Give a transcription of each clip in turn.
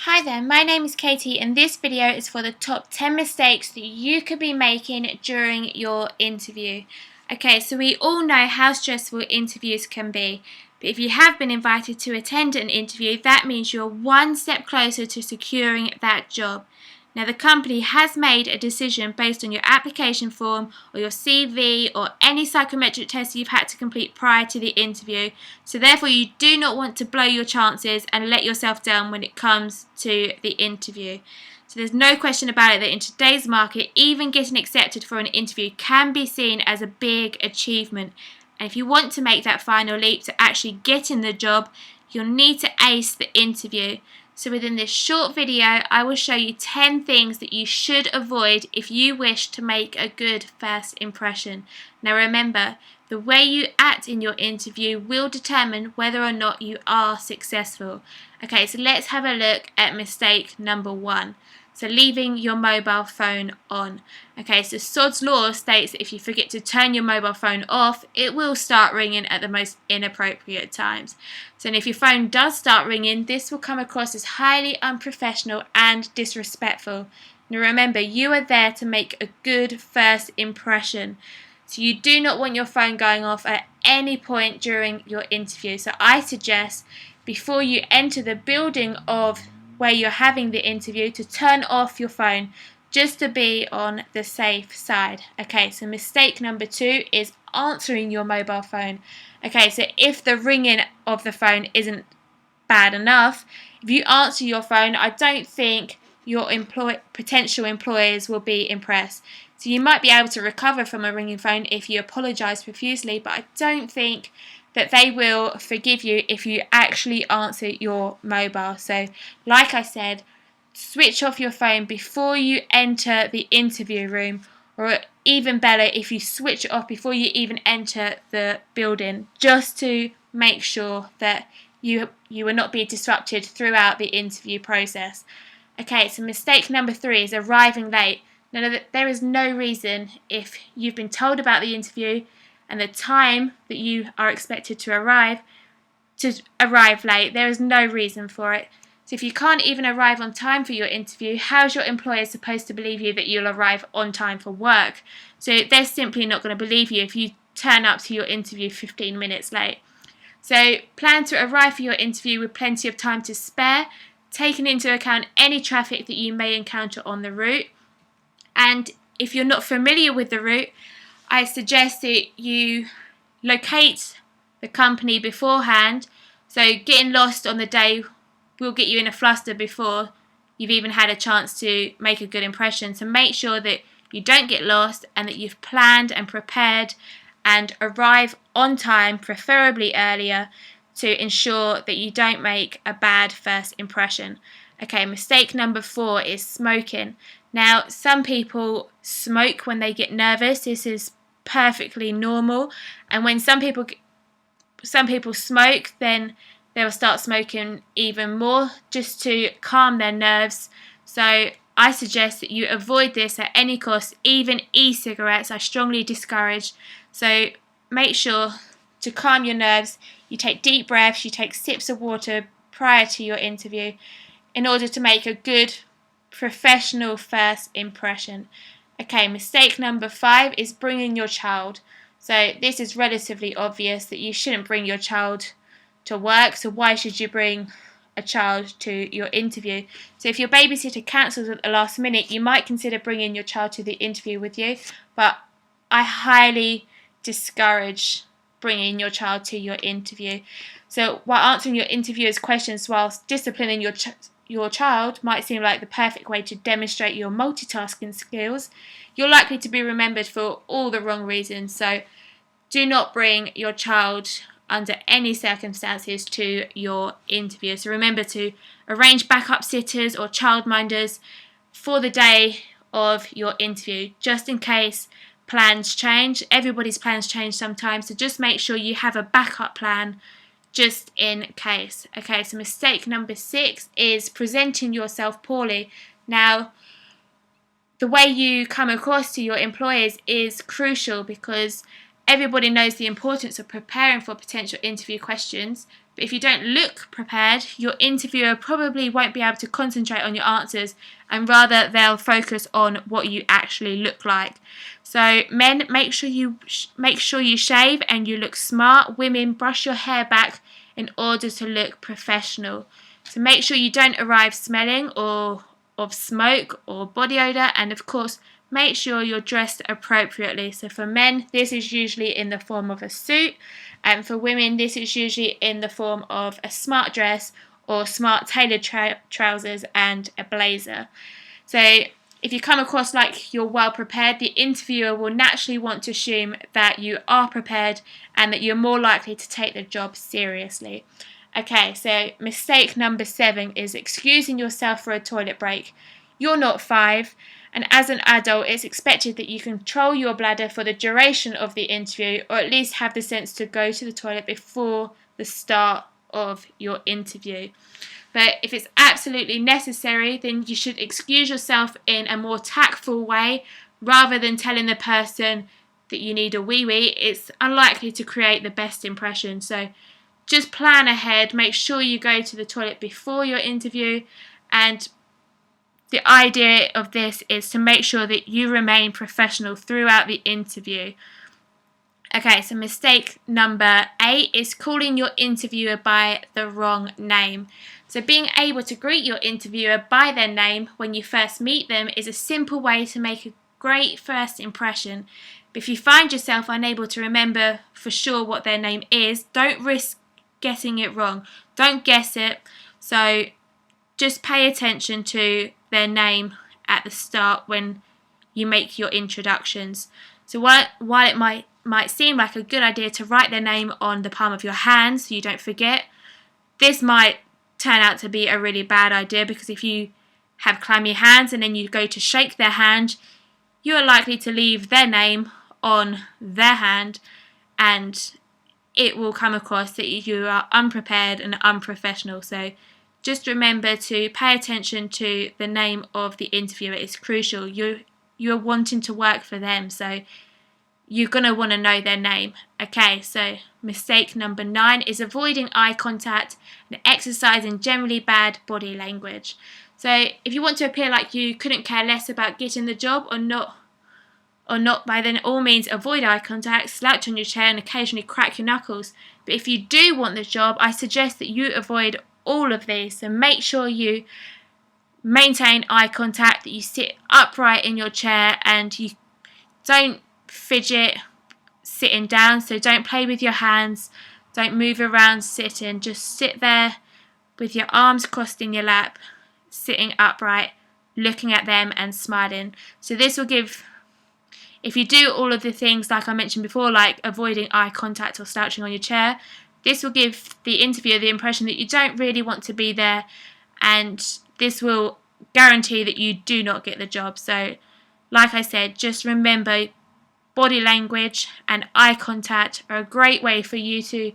Hi there, my name is Katie and this video is for the top 10 mistakes that you could be making during your interview. Okay, so we all know how stressful interviews can be, but if you have been invited to attend an interview, that means you're one step closer to securing that job. Now, the company has made a decision based on your application form or your CV or any psychometric test you've had to complete prior to the interview. So therefore, you do not want to blow your chances and let yourself down when it comes to the interview. So there's no question about it that in today's market, even getting accepted for an interview can be seen as a big achievement. And if you want to make that final leap to actually getting the job, you'll need to ace the interview. So within this short video, I will show you 10 things that you should avoid if you wish to make a good first impression. Now remember, the way you act in your interview will determine whether or not you are successful. Okay, so let's have a look at mistake number 1. So leaving your mobile phone on. Okay, so Sod's Law states that if you forget to turn your mobile phone off, it will start ringing at the most inappropriate times. So if your phone does start ringing, this will come across as highly unprofessional and disrespectful. Now remember, you are there to make a good first impression. So you do not want your phone going off at any point during your interview. So I suggest before you enter the building of where you're having the interview to turn off your phone just to be on the safe side. Okay, so mistake number 2 is answering your mobile phone. Okay, so if the ringing of the phone isn't bad enough, if you answer your phone, I don't think your potential employers will be impressed. So you might be able to recover from a ringing phone if you apologise profusely, but I don't think that they will forgive you if you actually answer your mobile. So like I said, switch off your phone before you enter the interview room, or even better, if you switch it off before you even enter the building, just to make sure that you will not be disrupted throughout the interview process. Okay, so mistake number 3 is arriving late. Now, there is no reason, if you've been told about the interview and the time that you are expected to arrive late, there is no reason for it. So if you can't even arrive on time for your interview, how's your employer supposed to believe you that you'll arrive on time for work? So they're simply not going to believe you if you turn up to your interview 15 minutes late. So plan to arrive for your interview with plenty of time to spare, taking into account any traffic that you may encounter on the route. And if you're not familiar with the route, I suggest that you locate the company beforehand. So getting lost on the day will get you in a fluster before you've even had a chance to make a good impression. So make sure that you don't get lost and that you've planned and prepared and arrive on time, preferably earlier, to ensure that you don't make a bad first impression. Okay, mistake number 4 is smoking. Now, some people smoke when they get nervous. This is perfectly normal. And when some people smoke, then they will start smoking even more just to calm their nerves. So I suggest that you avoid this at any cost. Even e-cigarettes are strongly discouraged. So make sure to calm your nerves. You take deep breaths, you take sips of water prior to your interview in order to make a good professional first impression. Okay, mistake number 5 is bringing your child. So this is relatively obvious that you shouldn't bring your child to work, so why should you bring a child to your interview? So if your babysitter cancels at the last minute, you might consider bringing your child to the interview with you, but I highly discourage bringing your child to your interview. So while answering your interviewer's questions whilst disciplining your child might seem like the perfect way to demonstrate your multitasking skills, you're likely to be remembered for all the wrong reasons. So do not bring your child under any circumstances to your interview. So remember to arrange backup sitters or childminders for the day of your interview, just in case plans change. Everybody's plans change sometimes, so just make sure you have a backup plan just in case. Okay, so mistake number 6 is presenting yourself poorly. Now, the way you come across to your employers is crucial because everybody knows the importance of preparing for potential interview questions, But if you don't look prepared, your interviewer probably won't be able to concentrate on your answers, and rather they'll focus on what you actually look like. So men, make sure you shave and you look smart. Women, brush your hair back in order to look professional. So make sure you don't arrive smelling or of smoke or body odour, and of course make sure you're dressed appropriately. So for men, this is usually in the form of a suit, and for women, this is usually in the form of a smart dress or smart tailored trousers and a blazer. So if you come across like you're well prepared, the interviewer will naturally want to assume that you are prepared and that you're more likely to take the job seriously. Okay, so mistake number 7 is excusing yourself for a toilet break. You're not 5, and as an adult, it's expected that you control your bladder for the duration of the interview, or at least have the sense to go to the toilet before the start of your interview. But if it's absolutely necessary, then you should excuse yourself in a more tactful way rather than telling the person that you need a wee-wee. It's unlikely to create the best impression. So just plan ahead, make sure you go to the toilet before your interview, and the idea of this is to make sure that you remain professional throughout the interview. Okay, so mistake number 8 is calling your interviewer by the wrong name. So being able to greet your interviewer by their name when you first meet them is a simple way to make a great first impression. But if you find yourself unable to remember for sure what their name is, don't risk getting it wrong. Don't guess it. So just pay attention to their name at the start when you make your introductions. So while it might seem like a good idea to write their name on the palm of your hand so you don't forget, this might turn out to be a really bad idea, because if you have clammy hands and then you go to shake their hand, you are likely to leave their name on their hand, and it will come across that you are unprepared and unprofessional. So just remember to pay attention to the name of the interviewer. It's crucial. You're wanting to work for them, so you're going to want to know their name. Okay, so mistake number 9 is avoiding eye contact and exercising generally bad body language. So if you want to appear like you couldn't care less about getting the job or not, by then all means avoid eye contact, slouch on your chair and occasionally crack your knuckles. But if you do want the job, I suggest that you avoid all of these. So make sure you maintain eye contact, that you sit upright in your chair and you don't fidget sitting down. So don't play with your hands, don't move around sitting, just sit there with your arms crossed in your lap, sitting upright, looking at them and smiling. So this will give, if you do all of the things like I mentioned before, like avoiding eye contact or slouching on your chair, this will give the interviewer the impression that you don't really want to be there, and this will guarantee that you do not get the job. So like I said, just remember body language and eye contact are a great way for you to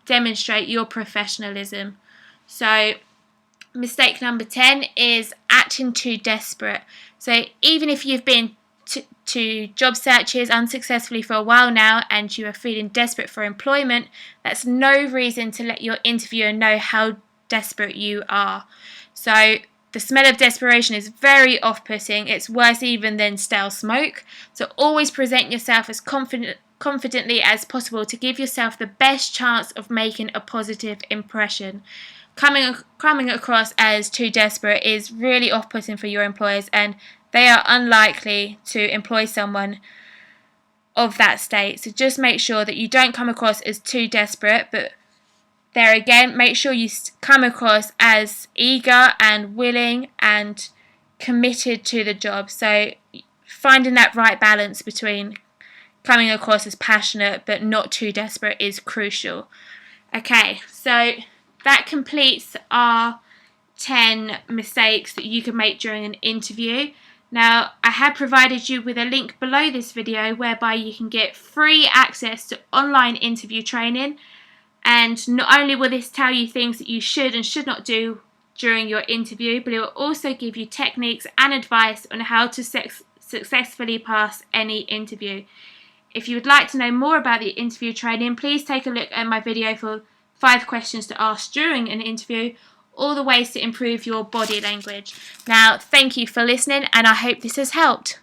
demonstrate your professionalism. So mistake number 10 is acting too desperate. So even if you've been to job searches unsuccessfully for a while now and you are feeling desperate for employment, that's no reason to let your interviewer know how desperate you are. So the smell of desperation is very off-putting. It's worse even than stale smoke. So always present yourself as confidently as possible to give yourself the best chance of making a positive impression. Coming across as too desperate is really off-putting for your employers, and they are unlikely to employ someone of that state. So just make sure that you don't come across as too desperate, but there again, make sure you come across as eager and willing and committed to the job. So finding that right balance between coming across as passionate but not too desperate is crucial. Okay, so that completes our 10 mistakes that you can make during an interview. Now, I have provided you with a link below this video whereby you can get free access to online interview training. And not only will this tell you things that you should and should not do during your interview, but it will also give you techniques and advice on how to successfully pass any interview. If you would like to know more about the interview training, please take a look at my video for 5 questions to ask during an interview, all the ways to improve your body language. Now, thank you for listening, and I hope this has helped.